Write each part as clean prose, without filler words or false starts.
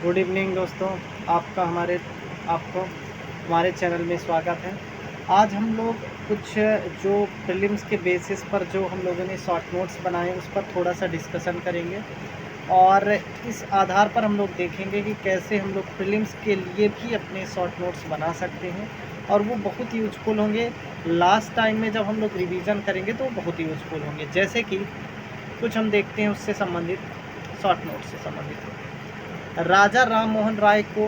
Good evening दोस्तों। आपको हमारे चैनल में स्वागत है। आज हम लोग कुछ जो प्रीलिम्स के बेसिस पर जो हम लोगों ने शॉर्ट नोट्स बनाए उस पर थोड़ा सा डिस्कशन करेंगे और इस आधार पर हम लोग देखेंगे कि कैसे हम लोग प्रीलिम्स के लिए भी अपने शॉर्ट नोट्स बना सकते हैं और वो बहुत ही यूजफुल होंगे। लास्ट टाइम में जब हम लोग रिवीजन करेंगे तो बहुत ही यूजफुल होंगे। जैसे कि कुछ हम देखते हैं उससे संबंधित, शॉर्ट नोट्स से संबंधित। राजा राम मोहन राय को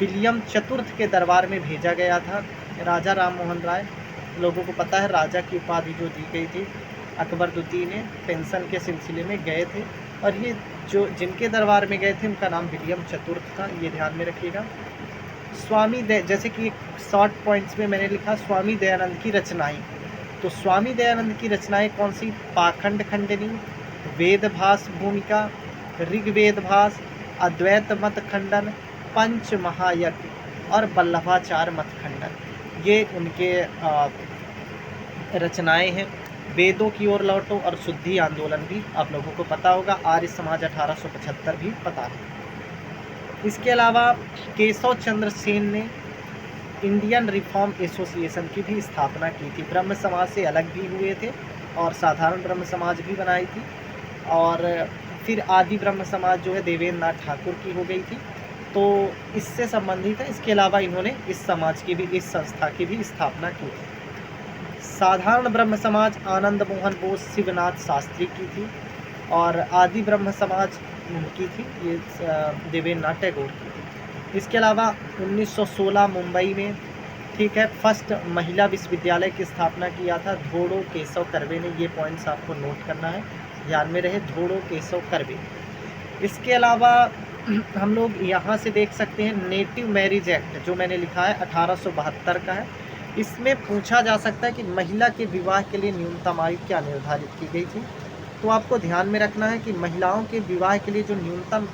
विलियम चतुर्थ के दरबार में भेजा गया था। राजा राम मोहन राय, लोगों को पता है, राजा की उपाधि जो दी गई थी अकबरुद्दीन ने पेंशन के सिलसिले में गए थे और ये जो जिनके दरबार में गए थे उनका नाम विलियम चतुर्थ था, ये ध्यान में रखिएगा। जैसे कि शॉर्ट पॉइंट्स में मैंने लिखा स्वामी दयानंद की रचनाएं, तो स्वामी दयानंद की रचनाएं कौन सी? पाखंड खंडनी, वेदभास भूमिका, ऋग्वेद भास, अद्वैत मत खंडन, पंच महायज्ञ और वल्लभाचार मत खंडन, ये उनके रचनाएं हैं। वेदों की ओर लौटो और शुद्धि आंदोलन भी आप लोगों को पता होगा। आर्य समाज 1875 भी पता है। इसके अलावा केशव चंद्र सेन ने इंडियन रिफॉर्म एसोसिएशन की भी स्थापना की थी। ब्रह्म समाज से अलग भी हुए थे और साधारण ब्रह्म समाज भी बनाई थी और फिर आदि ब्रह्म समाज जो है देवेंद्र नाथ ठाकुर की हो गई थी, तो इससे संबंधित है। इसके अलावा इन्होंने इस समाज की भी, इस संस्था की भी स्थापना की थी। साधारण ब्रह्म समाज आनंद मोहन बोस शिवनाथ शास्त्री की थी और आदि ब्रह्म समाज उनकी थी, ये देवेंद्र नाथ टैगोर की थी। इसके अलावा 1916 मुंबई में, ठीक है, फर्स्ट महिला विश्वविद्यालय की स्थापना किया था धोड़ो केशव कर्वे ने। ये पॉइंट्स आपको नोट करना है, ध्यान में रहे, धोड़ो केशव कर्वे। इसके अलावा हम लोग यहाँ से देख सकते हैं नेटिव मैरिज एक्ट जो मैंने लिखा है 1872 का है। इसमें पूछा जा सकता है कि महिला के विवाह के लिए न्यूनतम आयु क्या निर्धारित की गई थी। तो आपको ध्यान में रखना है कि महिलाओं के विवाह के लिए जो न्यूनतम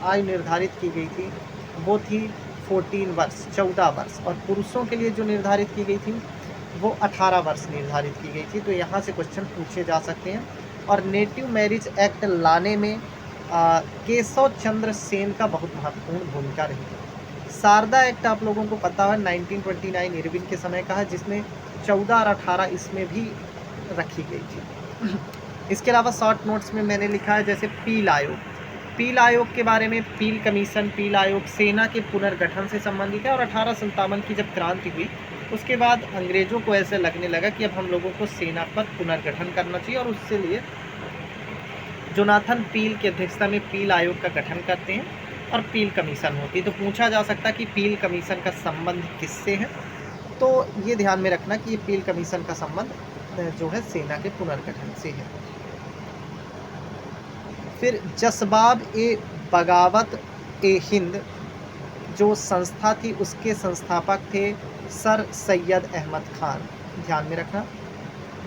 आयु निर्धारित की गई थी वो थी 14 वर्ष, 14 वर्ष, और पुरुषों के लिए जो निर्धारित की गई थी वो 18 वर्ष निर्धारित की गई थी। तो यहाँ से क्वेश्चन पूछे जा सकते हैं। और नेटिव मैरिज एक्ट लाने में केशव चंद्र सेन का बहुत महत्वपूर्ण भूमिका रही। शारदा एक्ट आप लोगों को पता है 1929 इरविन के समय का है, जिसमें 14 और 18 इसमें भी रखी गई थी। इसके अलावा शॉर्ट नोट्स में मैंने लिखा है जैसे पील आयोग। पील आयोग के बारे में, पील कमीशन, पील आयोग सेना के पुनर्गठन से संबंधित है और 1857 की जब क्रांति हुई उसके बाद अंग्रेज़ों को ऐसे लगने लगा कि अब हम लोगों को सेना पर पुनर्गठन करना चाहिए और उसके लिए जोनाथन पील की अध्यक्षता में पील आयोग का गठन करते हैं और पील कमीशन होती है। तो पूछा जा सकता है कि पील कमीशन का संबंध किससे है, तो ये ध्यान में रखना कि ये पील कमीशन का संबंध जो है सेना के पुनर्गठन से है। फिर जसबाब ए बगावत ए हिंद जो संस्था थी उसके संस्थापक थे सर सैयद अहमद खान, ध्यान में रखना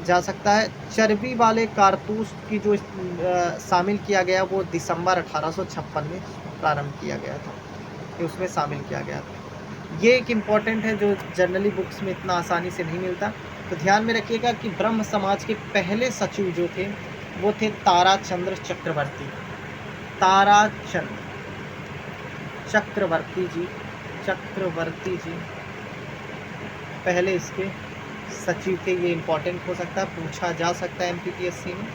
जा सकता है। चर्बी वाले कारतूस की जो शामिल किया गया वो दिसंबर 1856 में प्रारंभ किया गया था, ये उसमें शामिल किया गया था। ये एक इम्पॉर्टेंट है जो जनरली बुक्स में इतना आसानी से नहीं मिलता। तो ध्यान में रखिएगा कि ब्रह्म समाज के पहले सचिव जो थे वो थे ताराचंद्र चक्रवर्ती। ताराचंद्र चक्रवर्ती जी पहले इसके सचिव थे। ये इम्पॉर्टेंट हो सकता है, पूछा जा सकता है एमपीपीएससी में।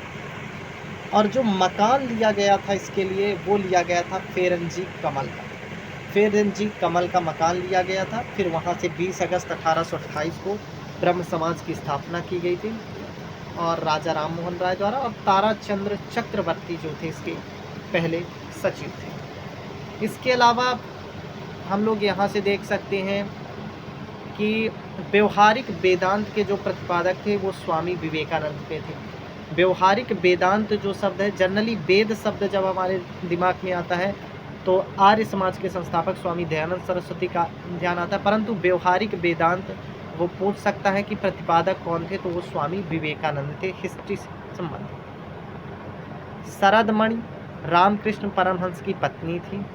और जो मकान लिया गया था इसके लिए वो लिया गया था फेरनजी कमल का। फेरनजी कमल का मकान लिया गया था। फिर वहाँ से 20 अगस्त 1828 को ब्रह्म समाज की स्थापना की गई थी और राजा राम मोहन राय द्वारा, और ताराचंद्र चक्रवर्ती जो थे इसके पहले सचिव थे। इसके अलावा हम लोग यहाँ से देख सकते हैं कि व्यवहारिक वेदांत के जो प्रतिपादक थे वो स्वामी विवेकानंद पे थे। व्यवहारिक वेदांत जो शब्द है, जनरली वेद शब्द जब हमारे दिमाग में आता है तो आर्य समाज के संस्थापक स्वामी दयानंद सरस्वती का ध्यान आता है, परंतु व्यवहारिक वेदांत वो पूछ सकता है कि प्रतिपादक कौन थे, तो वो स्वामी विवेकानंद थे, हिस्ट्री से संबंधित। शरदमणि रामकृष्ण परमहंस की पत्नी थी।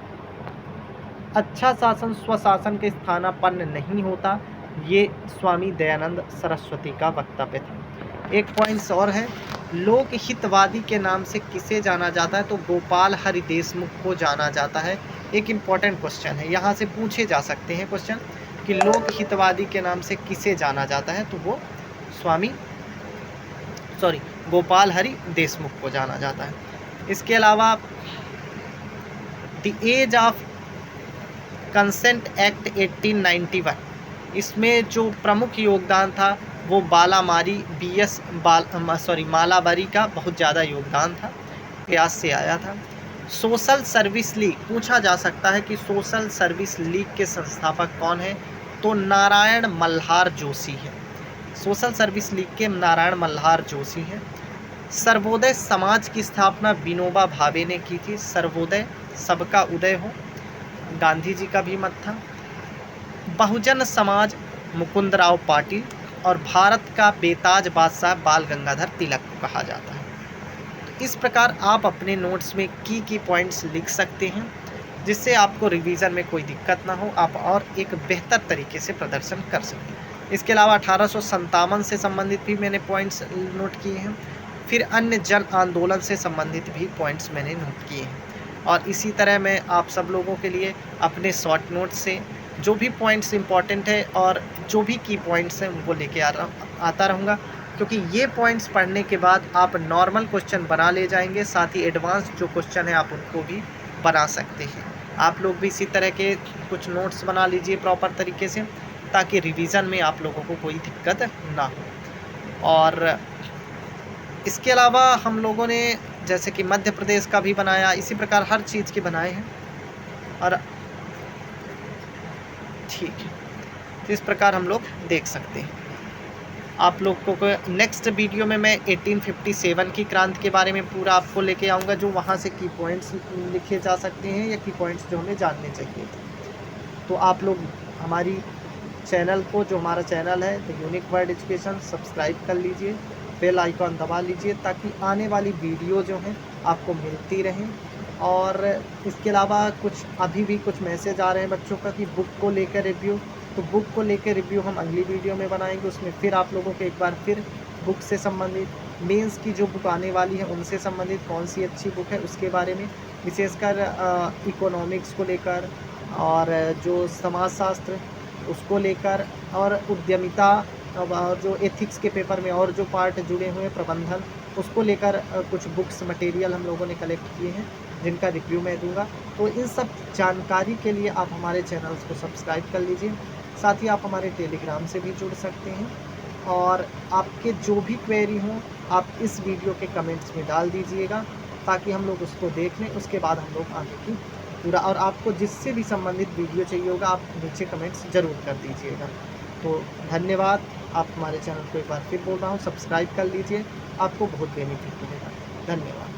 अच्छा शासन स्वशासन के स्थानापन्न नहीं होता, ये स्वामी दयानंद सरस्वती का वक्तव्य था। एक पॉइंट्स और है, लोक हितवादी के नाम से किसे जाना जाता है? तो गोपाल हरि देशमुख को जाना जाता है। एक इम्पॉर्टेंट क्वेश्चन है, यहाँ से पूछे जा सकते हैं क्वेश्चन कि लोक हितवादी के नाम से किसे जाना जाता है? तो वो गोपाल हरि देशमुख को जाना जाता है। इसके अलावा the age of consent act 1891, इसमें जो प्रमुख योगदान था वो मालाबारी का बहुत ज़्यादा योगदान था, प्रयास से आया था। सोशल सर्विस लीग, पूछा जा सकता है कि सोशल सर्विस लीग के संस्थापक कौन है? तो नारायण मल्हार जोशी है। सोशल सर्विस लीग के नारायण मल्हार जोशी हैं। सर्वोदय समाज की स्थापना विनोबा भावे ने की थी। सर्वोदय, सबका उदय हो, गांधी जी का भी मत था। बहुजन समाज मुकुंदराव पाटिल, और भारत का बेताज बादशाह बाल गंगाधर तिलक को कहा जाता है। तो इस प्रकार आप अपने नोट्स में की पॉइंट्स लिख सकते हैं, जिससे आपको रिवीजन में कोई दिक्कत ना हो, आप और एक बेहतर तरीके से प्रदर्शन कर सकें। इसके अलावा 1857 से संबंधित भी मैंने पॉइंट्स नोट किए हैं। फिर अन्य जन आंदोलन से संबंधित भी पॉइंट्स मैंने नोट किए हैं। और इसी तरह मैं आप सब लोगों के लिए अपने शॉर्ट नोट्स से जो भी पॉइंट्स इंपॉर्टेंट है और जो भी की पॉइंट्स हैं उनको लेके आता रहूँगा, क्योंकि ये पॉइंट्स पढ़ने के बाद आप नॉर्मल क्वेश्चन बना ले जाएंगे, साथ ही एडवांस जो क्वेश्चन है आप उनको भी बना सकते हैं। आप लोग भी इसी तरह के कुछ नोट्स बना लीजिए प्रॉपर तरीके से, ताकि रिवीजन में आप लोगों को कोई दिक्कत ना हो। और इसके अलावा हम लोगों ने जैसे कि मध्य प्रदेश का भी बनाया, इसी प्रकार हर चीज़ के बनाए हैं। और ठीक है, तो इस प्रकार हम लोग देख सकते हैं। आप लोग को नेक्स्ट वीडियो में मैं 1857 की क्रांति के बारे में पूरा आपको लेके आऊँगा, जो वहाँ से की पॉइंट्स लिखे जा सकते हैं या की पॉइंट्स जो हमें जानने चाहिए थे। तो आप लोग हमारी चैनल को, जो हमारा चैनल है the unique world education, subscribe कर लीजिए, बेल आइकॉन दबा लीजिए, ताकि आने वाली वीडियो जो हैं आपको मिलती रहें। और इसके अलावा अभी भी कुछ मैसेज आ रहे हैं बच्चों का कि बुक को लेकर रिव्यू, तो बुक को लेकर रिव्यू हम अगली वीडियो में बनाएंगे। उसमें फिर आप लोगों को एक बार फिर बुक से संबंधित, मेंस की जो बुक आने वाली है उनसे संबंधित कौन सी अच्छी बुक है उसके बारे में, विशेषकर इकोनॉमिक्स को लेकर, और जो समाजशास्त्र उसको लेकर, और उद्यमिता, और जो एथिक्स के पेपर में और जो पार्ट जुड़े हुए हैं प्रबंधन, उसको लेकर कुछ बुक्स मटेरियल हम लोगों ने कलेक्ट किए हैं, जिनका रिव्यू मैं दूंगा। तो इन सब जानकारी के लिए आप हमारे चैनल्स को सब्सक्राइब कर लीजिए। साथ ही आप हमारे टेलीग्राम से भी जुड़ सकते हैं। और आपके जो भी क्वेरी हों आप इस वीडियो के कमेंट्स में डाल दीजिएगा, ताकि हम लोग उसको देख लें। उसके बाद हम लोग आगे की पूरा, और आपको जिससे भी संबंधित वीडियो चाहिए होगा आप नीचे कमेंट्स ज़रूर कर दीजिएगा। तो धन्यवाद। आप हमारे चैनल को एक बार फिर बोल रहा हूँ, सब्सक्राइब कर लीजिए, आपको बहुत बेनिफिट मिलेगा। धन्यवाद।